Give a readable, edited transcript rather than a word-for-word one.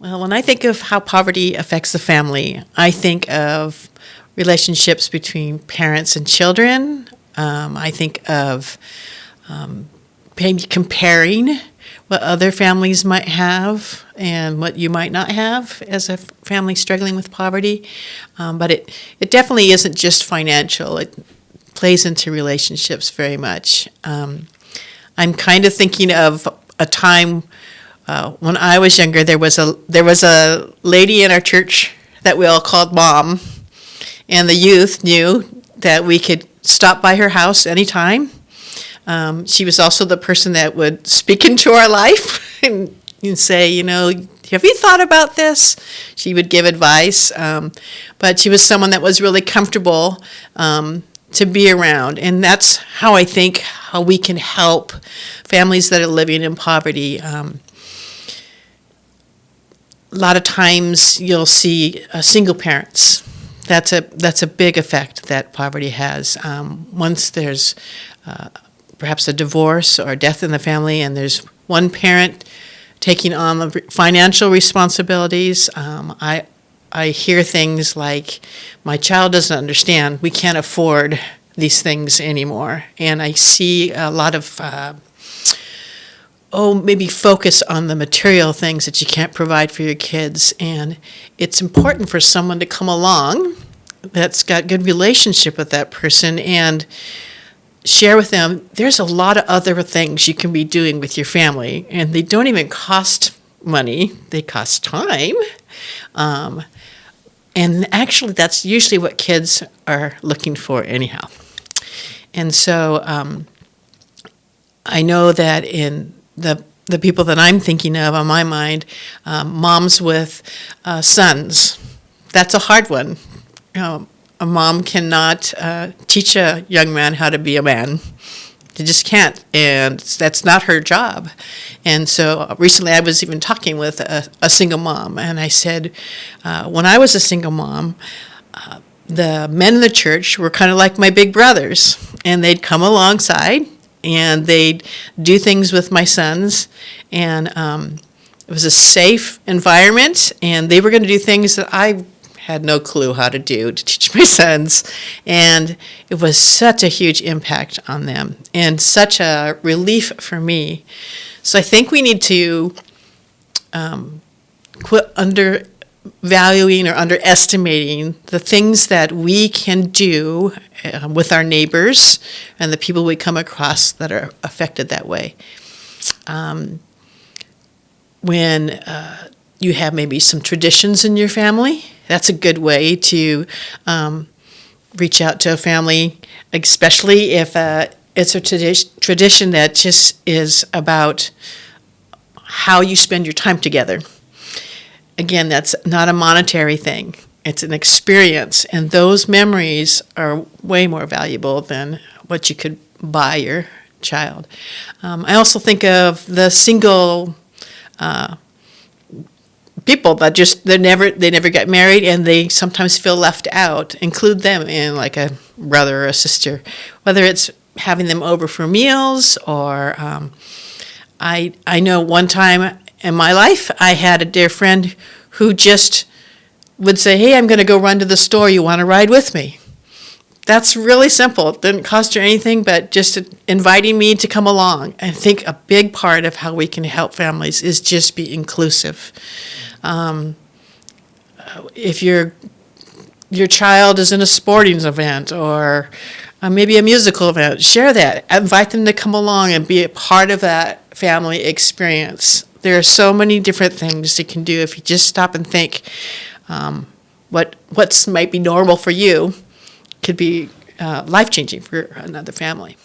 Well, when I think of how poverty affects the family, I think of relationships between parents and children. I think of maybe comparing what other families might have and what you might not have as a family struggling with poverty. But it definitely isn't just financial. It plays into relationships very much. I'm kind of thinking of a time when I was younger. There was a lady in our church that we all called Mom, and the youth knew that we could stop by her house anytime. She was also the person that would speak into our life and say, have you thought about this? She would give advice, but she was someone that was really comfortable to be around, and that's how I think how we can help families that are living in poverty. A lot of times you'll see single parents. That's a big effect that poverty has. Once there's perhaps a divorce or death in the family, and there's one parent taking on the financial responsibilities, I hear things like, my child doesn't understand, we can't afford these things anymore. And I see a lot of, maybe focus on the material things that you can't provide for your kids. And it's important for someone to come along that's got good relationship with that person and share with them, there's a lot of other things you can be doing with your family, and they don't even cost money, they cost time. And actually, that's usually what kids are looking for anyhow. And so I know that in the people that I'm thinking of on my mind, moms with sons, that's a hard one. A mom cannot teach a young man how to be a man. They just can't, and that's not her job. And so recently I was even talking with a single mom, and I said, when I was a single mom, the men in the church were kind of like my big brothers, and they'd come alongside, and they'd do things with my sons, and it was a safe environment, and they were going to do things that I had no clue how to do to teach my sons, and it was such a huge impact on them and such a relief for me. So I think we need to quit undervaluing or underestimating the things that we can do with our neighbors and the people we come across that are affected that way. When you have maybe some traditions in your family, that's a good way to reach out to a family, especially if it's a tradition that just is about how you spend your time together. Again, that's not a monetary thing. It's an experience, and those memories are way more valuable than what you could buy your child. I also think of the single people that they never get married, and they sometimes feel left out. Include them in like a brother or a sister, whether it's having them over for meals or I know one time in my life I had a dear friend who just would say, hey, I'm going to go run to the store, you want to ride with me? That's really simple. It didn't cost her anything but just inviting me to come along. I think a big part of how we can help families is just be inclusive. If your child is in a sporting event or maybe a musical event, share that. Invite them to come along and be a part of that family experience. There are so many different things you can do if you just stop and think what might be normal for you could be life-changing for another family.